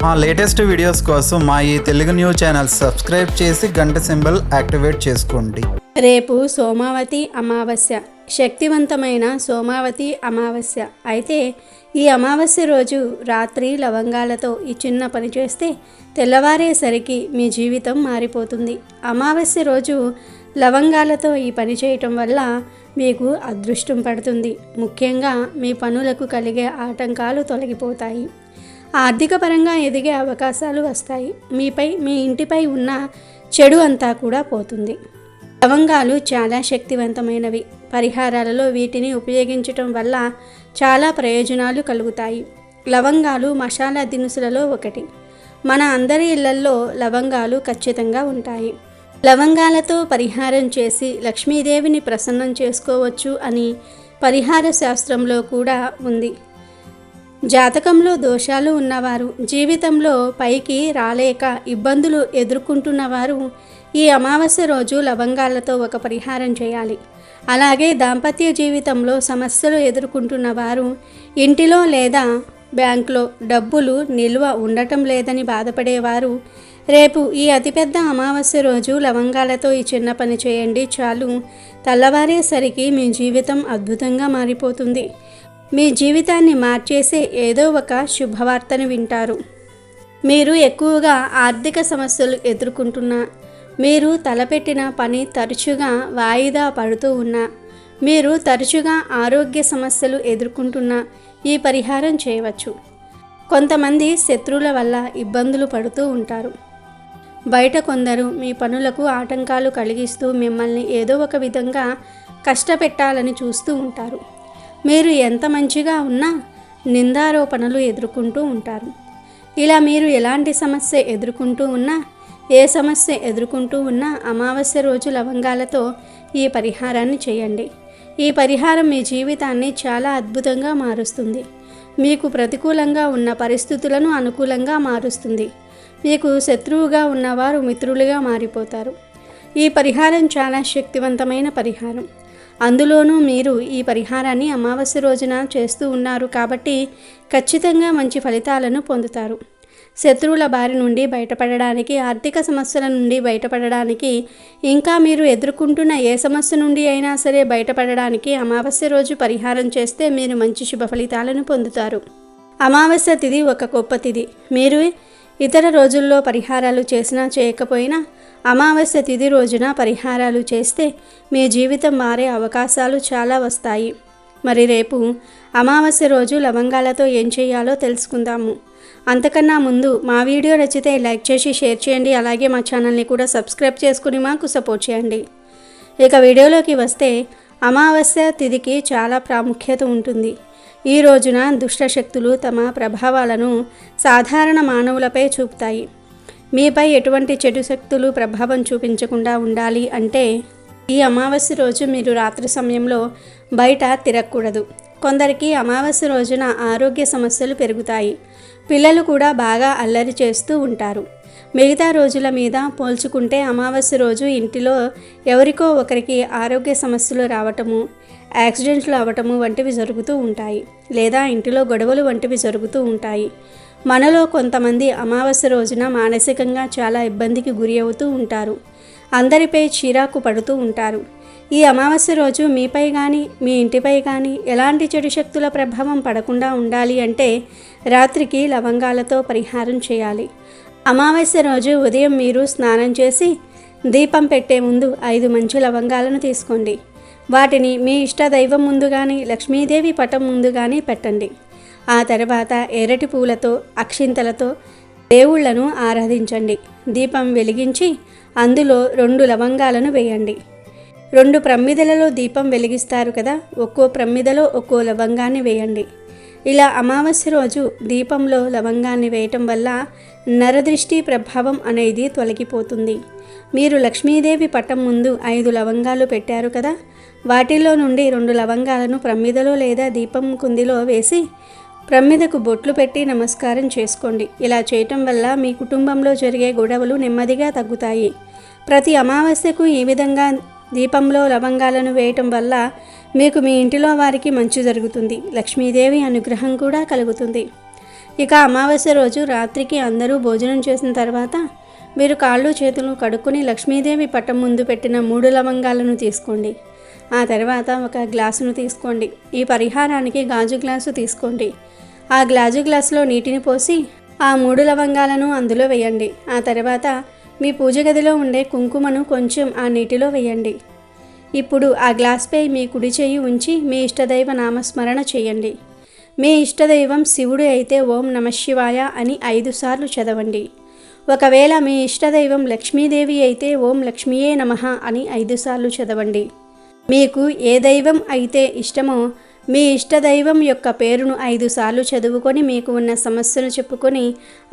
మా latest videos కోసం మా ఈ తెలుగు న్యూస్ ఛానల్ సబ్స్క్రైబ్ చేసి గంట సింబల్ యాక్టివేట్ చేసుకోండి. రేపు సోమావతి అమావాస్య, శక్తివంతమైన సోమావతి అమావాస్య. అయితే ఈ అమావాస్య రోజు రాత్రి లవంగాలతో ఈ చిన్న పని చేస్తే తెల్లవారేసరికి మీ జీవితం మారిపోతుంది. అమావాస్య రోజు లవంగాలతో ఈ పని చేయటం వల్ల మీకు అదృష్టం పడుతుంది. ముఖ్యంగా మీ పనులకు కలిగే ఆటంకాలు తొలగిపోతాయి. ఆర్థిక పరంగా ఎదిగే అవకాశాలు వస్తాయి. మీపై, మీ ఇంటిపై ఉన్న చెడు అంతా కూడా పోతుంది. లవంగాలు చాలా శక్తివంతమైనవి. పరిహారాలలో వీటిని ఉపయోగించటం వల్ల చాలా ప్రయోజనాలు కలుగుతాయి. లవంగాలు మసాలా దినుసులలో ఒకటి. మన అందరి ఇళ్లల్లో లవంగాలు ఖచ్చితంగా ఉంటాయి. లవంగాలతో పరిహారం చేసి లక్ష్మీదేవిని ప్రసన్నం చేసుకోవచ్చు అని పరిహార శాస్త్రంలో కూడా ఉంది. జాతకంలో దోషాలు ఉన్నవారు, జీవితంలో పైకి రాలేక ఇబ్బందులు ఎదుర్కొంటున్నవారు ఈ అమావాస్య రోజు లవంగాలతో ఒక పరిహారం చేయాలి. అలాగే దాంపత్య జీవితంలో సమస్యలు ఎదుర్కొంటున్న వారు, ఇంటిలో లేదా బ్యాంకులో డబ్బులు నిల్వ ఉండటం లేదని బాధపడేవారు రేపు ఈ అతిపెద్ద అమావాస్య రోజు లవంగాలతో ఈ చిన్న పని చేయండి. చాలు, తెల్లవారేసరికి మీ జీవితం అద్భుతంగా మారిపోతుంది. మీ జీవితాన్ని మార్చేసే ఏదో ఒక శుభవార్తను వింటారు. మీరు ఎక్కువగా ఆర్థిక సమస్యలు ఎదుర్కొంటున్నా, మీరు తలపెట్టిన పని తరచుగా వాయిదా పడుతూ ఉన్నా, మీరు తరచుగా ఆరోగ్య సమస్యలు ఎదుర్కొంటున్నా ఈ పరిహారం చేయవచ్చు. కొంతమంది శత్రువుల వల్ల ఇబ్బందులు పడుతూ ఉంటారు. బయట కొందరు మీ పనులకు ఆటంకాలు కలిగిస్తూ మిమ్మల్ని ఏదో ఒక విధంగా కష్టపెట్టాలని చూస్తూ ఉంటారు. మీరు ఎంత మంచిగా ఉన్నా నిందారోపణలు ఎదుర్కొంటూ ఉంటారు. ఇలా మీరు ఎలాంటి సమస్య ఎదుర్కొంటూ ఉన్నా, ఏ సమస్య ఎదుర్కొంటూ ఉన్నా అమావాస్య రోజు లవంగాలతో ఈ పరిహారాన్ని చేయండి. ఈ పరిహారం మీ జీవితాన్ని చాలా అద్భుతంగా మారుస్తుంది. మీకు ప్రతికూలంగా ఉన్న పరిస్థితులను అనుకూలంగా మారుస్తుంది. మీకు శత్రువుగా ఉన్నవారు మిత్రులుగా మారిపోతారు. ఈ పరిహారం చాలా శక్తివంతమైన పరిహారం. అందులోనూ మీరు ఈ పరిహారాన్ని అమావాస్య రోజున చేస్తూ ఉన్నారు కాబట్టి ఖచ్చితంగా మంచి ఫలితాలను పొందుతారు. శత్రువుల బారి నుండి బయటపడడానికి, ఆర్థిక సమస్యల నుండి బయటపడడానికి, ఇంకా మీరు ఎదుర్కొంటున్న ఏ సమస్య నుండి అయినా సరే బయటపడడానికి అమావాస్య రోజు పరిహారం చేస్తే మీరు మంచి శుభ ఫలితాలను పొందుతారు. అమావాస్య తిథి ఒక గొప్ప తిథి. మీరు ఇతర రోజుల్లో పరిహారాలు చేసినా చేయకపోయినా అమావాస్య తిథి రోజున పరిహారాలు చేస్తే మీ జీవితం మారే అవకాశాలు చాలా వస్తాయి. మరి రేపు అమావాస్య రోజు లవంగాలతో ఏం చేయాలో తెలుసుకుందాము. అంతకన్నా ముందు మా వీడియో నచ్చితే లైక్ చేసి షేర్ చేయండి. అలాగే మా ఛానల్ని కూడా సబ్స్క్రైబ్ చేసుకుని మాకు సపోర్ట్ చేయండి. ఇక వీడియోలోకి వస్తే అమావాస్య తిథికి చాలా ప్రాముఖ్యత ఉంటుంది. ఈ రోజున దుష్టశక్తులు తమ ప్రభావాలను సాధారణ మానవులపై చూపుతాయి. మీపై ఎటువంటి చెడు శక్తులు ప్రభావం చూపించకుండా ఉండాలి అంటే ఈ అమావాస్య రోజు మీరు రాత్రి సమయంలో బయట తిరగకూడదు. కొందరికి అమావాస్య రోజున ఆరోగ్య సమస్యలు పెరుగుతాయి. పిల్లలు కూడా బాగా అల్లరి చేస్తూ ఉంటారు. మిగతా రోజుల మీద పోల్చుకుంటే అమావాస్య రోజు ఇంటిలో ఎవరికో ఒకరికి ఆరోగ్య సమస్యలు రావటము, యాక్సిడెంట్లు అవ్వటము వంటివి జరుగుతూ ఉంటాయి. లేదా ఇంటిలో గొడవలు వంటివి జరుగుతూ ఉంటాయి. మనలో కొంతమంది అమావాస్య రోజున మానసికంగా చాలా ఇబ్బందికి గురి అవుతూ ఉంటారు. అందరిపై చిరాకు పడుతూ ఉంటారు. ఈ అమావాస్య రోజు మీపై కానీ, మీ ఇంటిపై కానీ ఎలాంటి చెడు శక్తుల ప్రభావం పడకుండా ఉండాలి అంటే రాత్రికి లవంగాలతో పరిహారం చేయాలి. అమావాస్య రోజు ఉదయం మీరు స్నానం చేసి దీపం పెట్టే ముందు 5 మంచి లవంగాలను తీసుకోండి. వాటిని మీ ఇష్ట దైవం ముందు కానీ, లక్ష్మీదేవి పటం ముందు కానీ పెట్టండి. ఆ తర్వాత ఎర్రటి పూలతో, అక్షింతలతో దేవుళ్లను ఆరాధించండి. దీపం వెలిగించి అందులో 2 లవంగాలను వేయండి. 2 ప్రమిదలలో దీపం వెలిగిస్తారు కదా, ఒక్కో ప్రమిదలో ఒక్కో లవంగాన్ని వేయండి. ఇలా అమావాస్య రోజు దీపంలో లవంగాన్ని వేయటం వల్ల నరదృష్టి ప్రభావం అనేది తొలగిపోతుంది. మీరు లక్ష్మీదేవి పటం ముందు 5 లవంగాలు పెట్టారు కదా, వాటిలో నుండి 2 లవంగాలను ప్రమిదలో లేదా దీపం కుందిలో వేసి ప్రమిదకు బొట్లు పెట్టి నమస్కారం చేసుకోండి. ఇలా చేయటం వల్ల మీ కుటుంబంలో జరిగే గొడవలు నెమ్మదిగా తగ్గుతాయి. ప్రతి అమావాస్యకు ఈ విధంగా దీపంలో లవంగాలను వేయటం వల్ల మీకు మీ ఇంటిలో వారికి మంచి జరుగుతుంది. లక్ష్మీదేవి అనుగ్రహం కూడా కలుగుతుంది. ఇక అమావాస్య రోజు రాత్రికి అందరూ భోజనం చేసిన తర్వాత మీరు కాళ్ళు చేతులు కడుక్కొని లక్ష్మీదేవి పటం ముందు పెట్టిన 3 లవంగాలను తీసుకోండి. ఆ తర్వాత ఒక గ్లాసును తీసుకోండి. ఈ పరిహారానికి గాజు గ్లాసు తీసుకోండి. ఆ గాజు గ్లాసులో నీటిని పోసి ఆ 3 లవంగాలను అందులో వేయండి. ఆ తర్వాత మీ పూజ గదిలో ఉండే కుంకుమను కొంచెం ఆ నీటిలో వేయండి. ఇప్పుడు ఆ గ్లాస్పై మీ కుడి చెయ్యి ఉంచి మీ ఇష్టదైవ నామస్మరణ చేయండి. మీ ఇష్టదైవం శివుడు అయితే ఓం నమఃశివాయ అని 5 సార్లు చదవండి. ఒకవేళ మీ ఇష్టదైవం లక్ష్మీదేవి అయితే ఓం లక్ష్మీయే నమః అని 5 సార్లు చదవండి. మీకు ఏ దైవం అయితే ఇష్టమో మీ ఇష్టదైవం యొక్క పేరును 5 సార్లు చదువుకొని మీకు ఉన్న సమస్యను చెప్పుకొని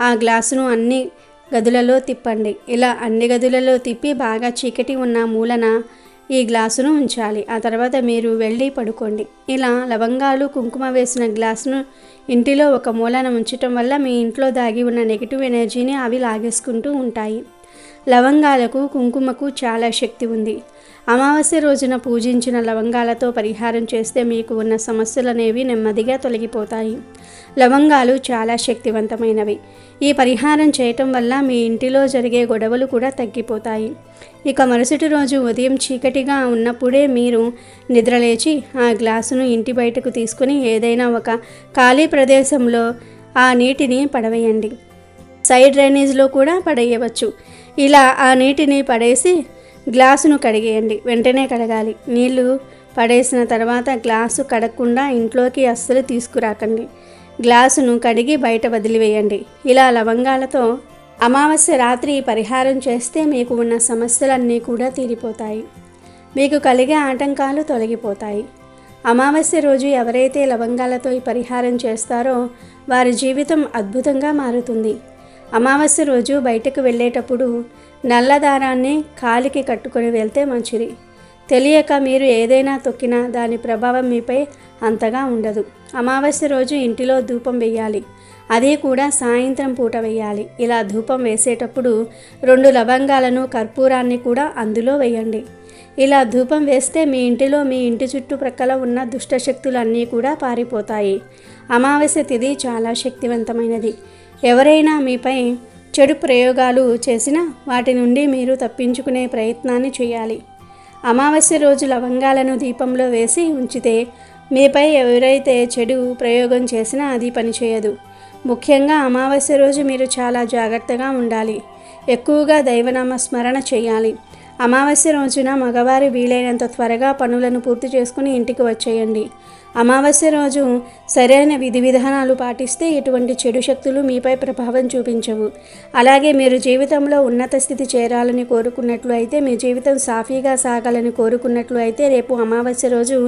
ఆ గ్లాసును అన్ని గదులలో తిప్పండి. ఇలా అన్ని గదులలో తిప్పి బాగా చీకటి ఉన్న మూలన ఈ గ్లాసును ఉంచాలి. ఆ తర్వాత మీరు వెళ్ళి పడుకోండి. ఇలా లవంగాలు కుంకుమ వేసిన గ్లాసును ఇంటిలో ఒక మూలన ఉంచటం వల్ల మీ ఇంట్లో దాగి ఉన్న నెగిటివ్ ఎనర్జీని అవి లాగేసుకుంటూ ఉంటాయి. లవంగాలకు కుంకుమకు చాలా శక్తి ఉంది. అమావాస్య రోజున పూజించిన లవంగాలతో పరిహారం చేస్తే మీకు ఉన్న సమస్యలనేవి నెమ్మదిగా తొలగిపోతాయి. లవంగాలు చాలా శక్తివంతమైనవి. ఈ పరిహారం చేయటం వల్ల మీ ఇంటిలో జరిగే గొడవలు కూడా తగ్గిపోతాయి. ఇక మరుసటి రోజు ఉదయం చీకటిగా ఉన్నప్పుడే మీరు నిద్రలేచి ఆ గ్లాసును ఇంటి బయటకు తీసుకుని ఏదైనా ఒక ఖాళీ ప్రదేశంలో ఆ నీటిని పడవేయండి. సైడ్ డ్రైనేజ్లో కూడా పడేయవచ్చు. ఇలా ఆ నీటిని పడేసి గ్లాసును కడిగేయండి. వెంటనే కడగాలి. నీళ్లు పడేసిన తర్వాత గ్లాసు కడగకుండా ఇంట్లోకి అస్సలు తీసుకురాకండి. గ్లాసును కడిగి బయట వదిలివేయండి. ఇలా లవంగాలతో అమావాస్య రాత్రి పరిహారం చేస్తే మీకు ఉన్న సమస్యలన్నీ కూడా తీరిపోతాయి. మీకు కలిగే ఆటంకాలు తొలగిపోతాయి. అమావాస్య రోజు ఎవరైతే లవంగాలతో ఈ పరిహారం చేస్తారో వారి జీవితం అద్భుతంగా మారుతుంది. అమావాస్య రోజు బయటకు వెళ్ళేటప్పుడు నల్ల దారాన్ని కాలికి కట్టుకొని వెళ్తే మంచిది. తెలియక మీరు ఏదైనా తొక్కినా దాని ప్రభావం మీపై అంతగా ఉండదు. అమావాస్య రోజు ఇంటిలో ధూపం వేయాలి. అది కూడా సాయంత్రం పూట వేయాలి. ఇలా ధూపం వేసేటప్పుడు 2 లవంగాలను కర్పూరాన్ని కూడా అందులో వేయండి. ఇలా ధూపం వేస్తే మీ ఇంటిలో మీ ఇంటి చుట్టుప్రక్కల ఉన్న దుష్టశక్తులన్నీ కూడా పారిపోతాయి. అమావాస్య తిథి చాలా శక్తివంతమైనది. ఎవరైనా మీపై చెడు ప్రయోగాలు చేసినా వాటి నుండి మీరు తప్పించుకునే ప్రయత్నాన్ని చేయాలి. అమావాస్య రోజు లవంగాలను దీపంలో వేసి ఉంచితే మీపై ఎవరైతే చెడు ప్రయోగం చేసినా అది పనిచేయదు. ముఖ్యంగా అమావాస్య రోజు మీరు చాలా జాగ్రత్తగా ఉండాలి. ఎక్కువగా దైవనామ స్మరణ చేయాలి. అమావాస్య రోజున మగవారు వీలైనంత త్వరగా పనులను పూర్తి చేసుకుని ఇంటికి వచ్చేయండి. అమావాస్య రోజు సరైన విధి విధానాలు పాటిస్తే ఎటువంటి చెడు శక్తులు మీపై ప్రభావం చూపించవు. అలాగే మీరు జీవితంలో ఉన్నత స్థితి చేరాలని కోరుకున్నట్లు అయితే, మీ జీవితం సాఫీగా సాగాలని కోరుకున్నట్లు అయితే రేపు అమావాస్య రోజు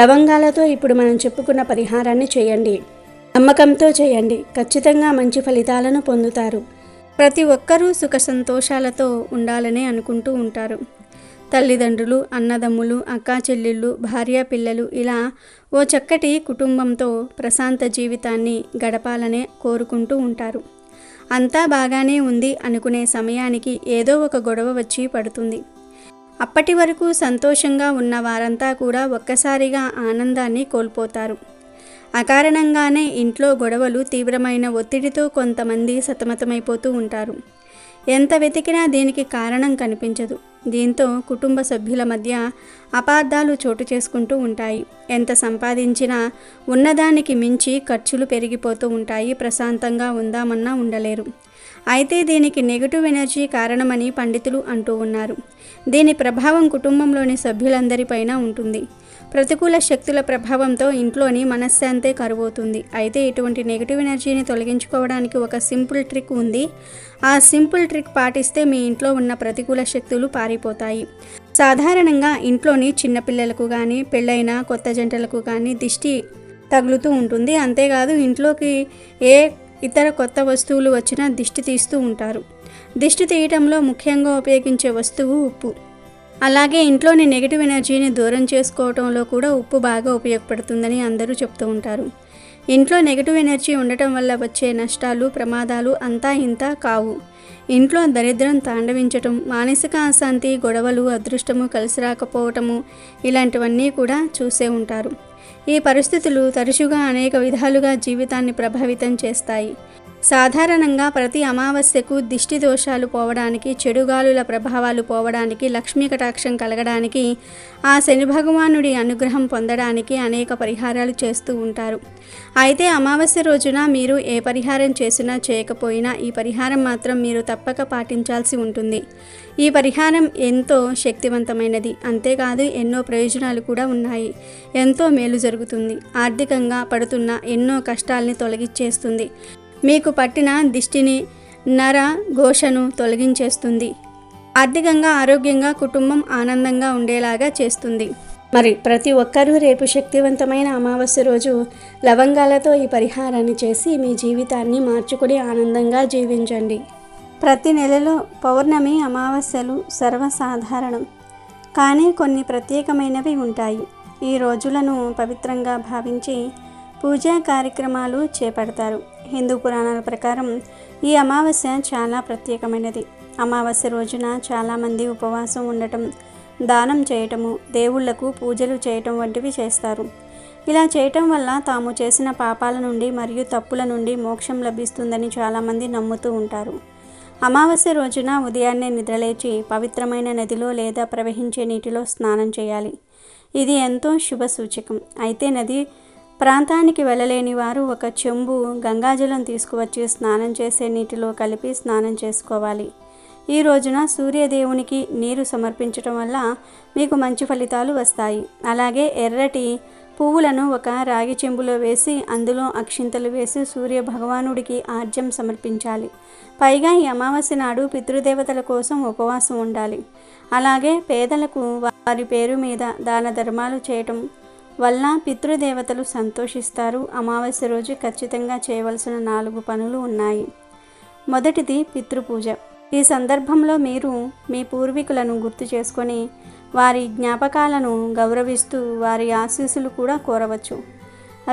లవంగాలతో ఇప్పుడు మనం చెప్పుకున్న పరిహారాన్ని చేయండి. నమ్మకంతో చేయండి. ఖచ్చితంగా మంచి ఫలితాలను పొందుతారు. ప్రతి ఒక్కరూ సుఖ సంతోషాలతో ఉండాలని అనుకుంటూ ఉంటారు. తల్లిదండ్రులు, అన్నదమ్ములు, అక్కా చెల్లెళ్ళు, భార్య పిల్లలు ఇలా ఓ చక్కటి కుటుంబంతో ప్రశాంత జీవితాన్ని గడపాలనే కోరుకుంటూ ఉంటారు. అంతా బాగానే ఉంది అనుకునే సమయానికి ఏదో ఒక గొడవ వచ్చి పడుతుంది. అప్పటి వరకు సంతోషంగా ఉన్న వారంతా కూడా ఒక్కసారిగా ఆనందాన్ని కోల్పోతారు. అకారణంగానే ఇంట్లో గొడవలు, తీవ్రమైన ఒత్తిడితో కొంతమంది సతమతమైపోతూ ఉంటారు. ఎంత వెతికినా దీనికి కారణం కనిపించదు. దీంతో కుటుంబ సభ్యుల మధ్య అపార్థాలు చోటు చేసుకుంటూ ఉంటాయి. ఎంత సంపాదించినా ఉన్నదానికి మించి ఖర్చులు పెరిగిపోతూ ఉంటాయి. ప్రశాంతంగా ఉందామన్నా ఉండలేరు. అయితే దీనికి నెగటివ్ ఎనర్జీ కారణమని పండితులు అంటూ ఉన్నారు. దీని ప్రభావం కుటుంబంలోని సభ్యులందరిపైన ఉంటుంది. ప్రతికూల శక్తుల ప్రభావంతో ఇంట్లోని మనశ్శాంతే కరువవుతుంది. అయితే ఇటువంటి నెగటివ్ ఎనర్జీని తొలగించుకోవడానికి ఒక సింపుల్ ట్రిక్ ఉంది. ఆ సింపుల్ ట్రిక్ పాటిస్తే మీ ఇంట్లో ఉన్న ప్రతికూల శక్తులు పారిపోతాయి. సాధారణంగా ఇంట్లోని చిన్నపిల్లలకు కానీ, పెళ్ళైన కొత్త జంటలకు కానీ దిష్టి తగులుతూ ఉంటుంది. అంతేకాదు ఇంట్లోకి ఏ ఇతర కొత్త వస్తువులు వచ్చినా దిష్టి తీస్తూ ఉంటారు. దిష్టి తీయటంలో ముఖ్యంగా ఉపయోగించే వస్తువు ఉప్పు. అలాగే ఇంట్లోని నెగిటివ్ ఎనర్జీని దూరం చేసుకోవడంలో కూడా ఉప్పు బాగా ఉపయోగపడుతుందని అందరూ చెప్తూ ఉంటారు. ఇంట్లో నెగిటివ్ ఎనర్జీ ఉండటం వల్ల వచ్చే నష్టాలు, ప్రమాదాలు అంతా ఇంత కావు. ఇంట్లో దరిద్రం తాండవించటం, మానసిక అశాంతి, గొడవలు, అదృష్టము కలిసి రాకపోవటము ఇలాంటివన్నీ కూడా చూసే ఉంటారు. ఈ పరిస్థితులు తరచుగా అనేక విధాలుగా జీవితాన్ని ప్రభావితం చేస్తాయి. సాధారణంగా ప్రతి అమావాస్యకు దిష్టి దోషాలు పోవడానికి, చెడుగాలుల ప్రభావాలు పోవడానికి, లక్ష్మీ కటాక్షం కలగడానికి, ఆ శని భగవానుడి అనుగ్రహం పొందడానికి అనేక పరిహారాలు చేస్తూ ఉంటారు. అయితే అమావాస్య రోజున మీరు ఏ పరిహారం చేసినా చేయకపోయినా ఈ పరిహారం మాత్రం మీరు తప్పక పాటించాల్సి ఉంటుంది. ఈ పరిహారం ఎంతో శక్తివంతమైనది. అంతేకాదు ఎన్నో ప్రయోజనాలు కూడా ఉన్నాయి. ఎంతో మేలు జరుగుతుంది. ఆర్థికంగా పడుతున్న ఎన్నో కష్టాల్ని తొలగించేస్తుంది. మీకు పట్టిన దిష్టిని, నర ఘోషను తొలగించేస్తుంది. ఆర్థికంగా, ఆరోగ్యంగా, కుటుంబం ఆనందంగా ఉండేలాగా చేస్తుంది. మరి ప్రతి ఒక్కరూ రేపు శక్తివంతమైన అమావాస్య రోజు లవంగాలతో ఈ పరిహారాన్ని చేసి మీ జీవితాన్ని మార్చుకుని ఆనందంగా జీవించండి. ప్రతి నెలలో పౌర్ణమి, అమావాస్యలు సర్వసాధారణం. కానీ కొన్ని ప్రత్యేకమైనవి ఉంటాయి. ఈ రోజులను పవిత్రంగా భావించి పూజా కార్యక్రమాలు చేపడతారు. హిందూ పురాణాల ప్రకారం ఈ అమావాస్య చాలా ప్రత్యేకమైనది. అమావాస్య రోజున చాలామంది ఉపవాసం ఉండటం, దానం చేయటము, దేవుళ్లకు పూజలు చేయటం వంటివి చేస్తారు. ఇలా చేయటం వల్ల తాము చేసిన పాపాల నుండి మరియు తప్పుల నుండి మోక్షం లభిస్తుందని చాలామంది నమ్ముతూ ఉంటారు. అమావాస్య రోజున ఉదయాన్నే నిద్రలేచి పవిత్రమైన నదిలో లేదా ప్రవహించే నీటిలో స్నానం చేయాలి. ఇది ఎంతో శుభ సూచకం. అయితే నది ప్రాంతానికి వెళ్ళలేని వారు ఒక చెంబు గంగాజలం తీసుకువచ్చి స్నానం చేసే నీటిలో కలిపి స్నానం చేసుకోవాలి. ఈ రోజున సూర్యదేవునికి నీరు సమర్పించడం వల్ల మీకు మంచి ఫలితాలు వస్తాయి. అలాగే ఎర్రటి పువ్వులను ఒక రాగి చెంబులో వేసి అందులో అక్షింతలు వేసి సూర్య భగవానుడికి ఆర్జ్యం సమర్పించాలి. పైగా ఈ అమావాస్య నాడు పితృదేవతల కోసం ఉపవాసం ఉండాలి. అలాగే పేదలకు వారి పేరు మీద దాన ధర్మాలు చేయటం వల్ల పితృదేవతలు సంతోషిస్తారు. అమావాస్య రోజు ఖచ్చితంగా చేయవలసిన 4 పనులు ఉన్నాయి. మొదటిది పితృపూజ. ఈ సందర్భంలో మీరు మీ పూర్వీకులను గుర్తు చేసుకొని వారి జ్ఞాపకాలను గౌరవిస్తూ వారి ఆశీస్సులు కూడా కోరవచ్చు.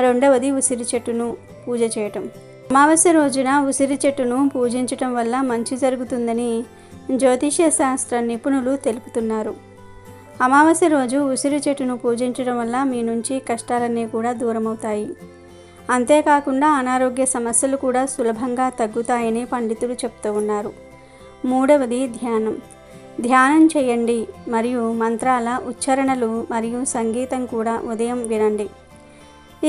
రెండవది ఉసిరి చెట్టును పూజ చేయటం. అమావాస్య రోజున ఉసిరి చెట్టును పూజించటం వల్ల మంచి జరుగుతుందని జ్యోతిష్య శాస్త్ర నిపుణులు తెలుపుతున్నారు. అమావాస్య రోజు ఉసిరి చెట్టును పూజించడం వల్ల మీ నుంచి కష్టాలన్నీ కూడా దూరమవుతాయి. అంతేకాకుండా అనారోగ్య సమస్యలు కూడా సులభంగా తగ్గుతాయని పండితులు చెప్తూ ఉన్నారు. మూడవది ధ్యానం. ధ్యానం చేయండి మరియు మంత్రాల ఉచ్చారణలు మరియు సంగీతం కూడా ఉదయం వినండి.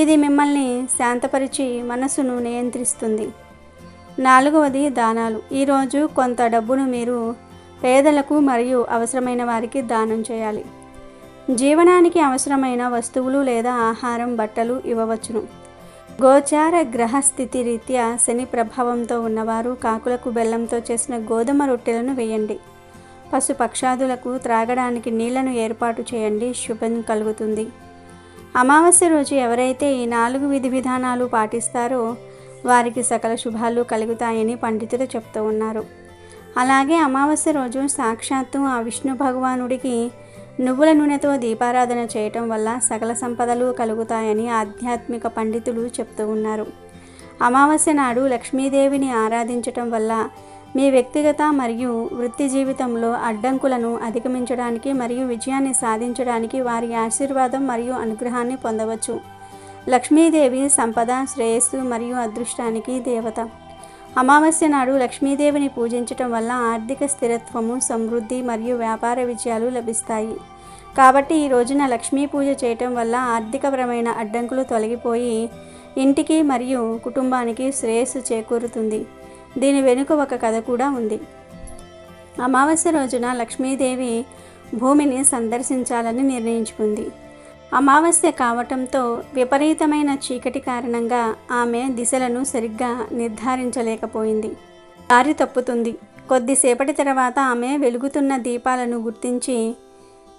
ఇది మిమ్మల్ని శాంతపరిచి మనసును నియంత్రిస్తుంది. నాలుగవది దానాలు. ఈరోజు కొంత డబ్బును మీరు పేదలకు మరియు అవసరమైన వారికి దానం చేయాలి. జీవనానికి అవసరమైన వస్తువులు లేదా ఆహారం, బట్టలు ఇవ్వవచ్చును. గోచార గ్రహస్థితి రీత్యా శని ప్రభావంతో ఉన్నవారు కాకులకు బెల్లంతో చేసిన గోధుమ రొట్టెలను వేయండి. పశుపక్షాదులకు త్రాగడానికి నీళ్లను ఏర్పాటు చేయండి. శుభం కలుగుతుంది. అమావాస్య రోజు ఎవరైతే ఈ 4 విధి విధానాలు పాటిస్తారో వారికి సకల శుభాలు కలుగుతాయని పండితులు చెప్తూ ఉన్నారు. అలాగే అమావాస్య రోజు సాక్షాత్తు ఆ విష్ణు భగవానుడికి నువ్వుల నూనెతో దీపారాధన చేయటం వల్ల సకల సంపదలు కలుగుతాయని ఆధ్యాత్మిక పండితులు చెప్తూ ఉన్నారు. అమావాస్య నాడు లక్ష్మీదేవిని ఆరాధించటం వల్ల మీ వ్యక్తిగత మరియు వృత్తి జీవితంలో అడ్డంకులను అధిగమించడానికి మరియు విజయాన్ని సాధించడానికి వారి ఆశీర్వాదం మరియు అనుగ్రహాన్ని పొందవచ్చు. లక్ష్మీదేవి సంపద, శ్రేయస్సు మరియు అదృష్టానికి దేవత. అమావాస్య నాడు లక్ష్మీదేవిని పూజించటం వల్ల ఆర్థిక స్థిరత్వము, సమృద్ధి మరియు వ్యాపార విజయాలు లభిస్తాయి. కాబట్టి ఈ రోజున లక్ష్మీ పూజ చేయటం వల్ల ఆర్థికపరమైన అడ్డంకులు తొలగిపోయి ఇంటికి మరియు కుటుంబానికి శ్రేయస్సు చేకూరుతుంది. దీని వెనుక ఒక కథ కూడా ఉంది. అమావాస్య రోజున లక్ష్మీదేవి భూమిని సందర్శించాలని నిర్ణయించుకుంది. అమావాస్య కావటంతో విపరీతమైన చీకటి కారణంగా ఆమె దిశలను సరిగ్గా నిర్ధారించలేకపోయింది. దారి తప్పుతుంది. కొద్దిసేపటి తర్వాత ఆమె వెలుగుతున్న దీపాలను గుర్తించి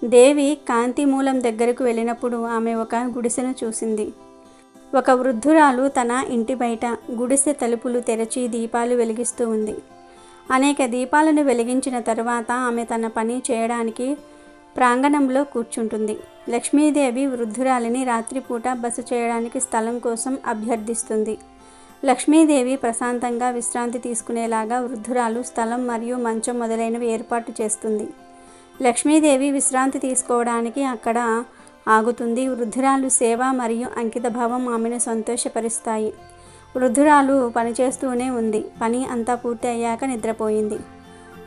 దేవి కాంతి మూలం దగ్గరకు వెళ్ళినప్పుడు ఆమె ఒక గుడిసెను చూసింది. ఒక వృద్ధురాలు తన ఇంటి బయట గుడిసె తలుపులు తెరచి దీపాలు వెలిగిస్తూ ఉంది. అనేక దీపాలను వెలిగించిన తర్వాత ఆమె తన పని చేయడానికి ప్రాంగణంలో కూర్చుంటుంది. లక్ష్మీదేవి వృద్ధురాలిని రాత్రిపూట బస చేయడానికి స్థలం కోసం అభ్యర్థిస్తుంది. లక్ష్మీదేవి ప్రశాంతంగా విశ్రాంతి తీసుకునేలాగా వృద్ధురాలు స్థలం మరియు మంచం మొదలైనవి ఏర్పాటు చేస్తుంది. లక్ష్మీదేవి విశ్రాంతి తీసుకోవడానికి అక్కడ ఆగుతుంది. వృద్ధురాలు సేవ మరియు అంకితభావం ఆమెను సంతోషపరుస్తాయి. వృద్ధురాలు పనిచేస్తూనే ఉంది. పని అంతా పూర్తి అయ్యాక నిద్రపోయింది.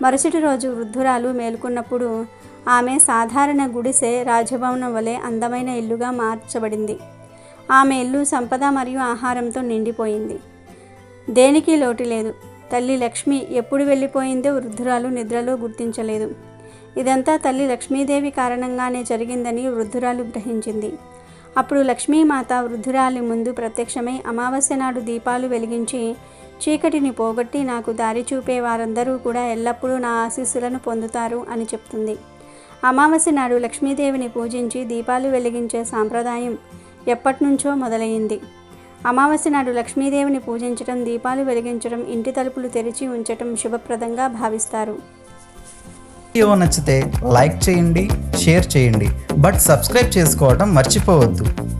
మరుసటి రోజు వృద్ధురాలు మేల్కొన్నప్పుడు ఆమె సాధారణ గుడిసె రాజభవనం వలె అందమైన ఇల్లుగా మార్చబడింది. ఆమె ఇల్లు సంపద మరియు ఆహారంతో నిండిపోయింది. దేనికి లోటు లేదు. తల్లి లక్ష్మి ఎప్పుడు వెళ్ళిపోయిందో వృద్ధురాలు నిద్రలో గుర్తించలేదు. ఇదంతా తల్లి లక్ష్మీదేవి కారణంగానే జరిగిందని వృద్ధురాలు గ్రహించింది. అప్పుడు లక్ష్మీమాత వృద్ధురాలి ముందు ప్రత్యక్షమై అమావాస్య నాడు దీపాలు వెలిగించి చీకటిని పోగొట్టి నాకు దారి చూపే వారందరూ కూడా ఎల్లప్పుడూ నా ఆశీస్సులను పొందుతారు అని చెప్తుంది. అమావాస్య నాడు లక్ష్మీదేవిని పూజించి దీపాలు వెలిగించే సాంప్రదాయం ఎప్పటినుంచో మొదలైంది. అమావాస్య నాడు లక్ష్మీదేవిని పూజించడం, దీపాలు వెలిగించడం, ఇంటి తలుపులు తెరిచి ఉంచడం శుభప్రదంగా భావిస్తారు. వీడియో నచ్చితే లైక్ చేయండి, షేర్ చేయండి, బట్ సబ్స్క్రైబ్ చేసుకోవడం మర్చిపోవద్దు.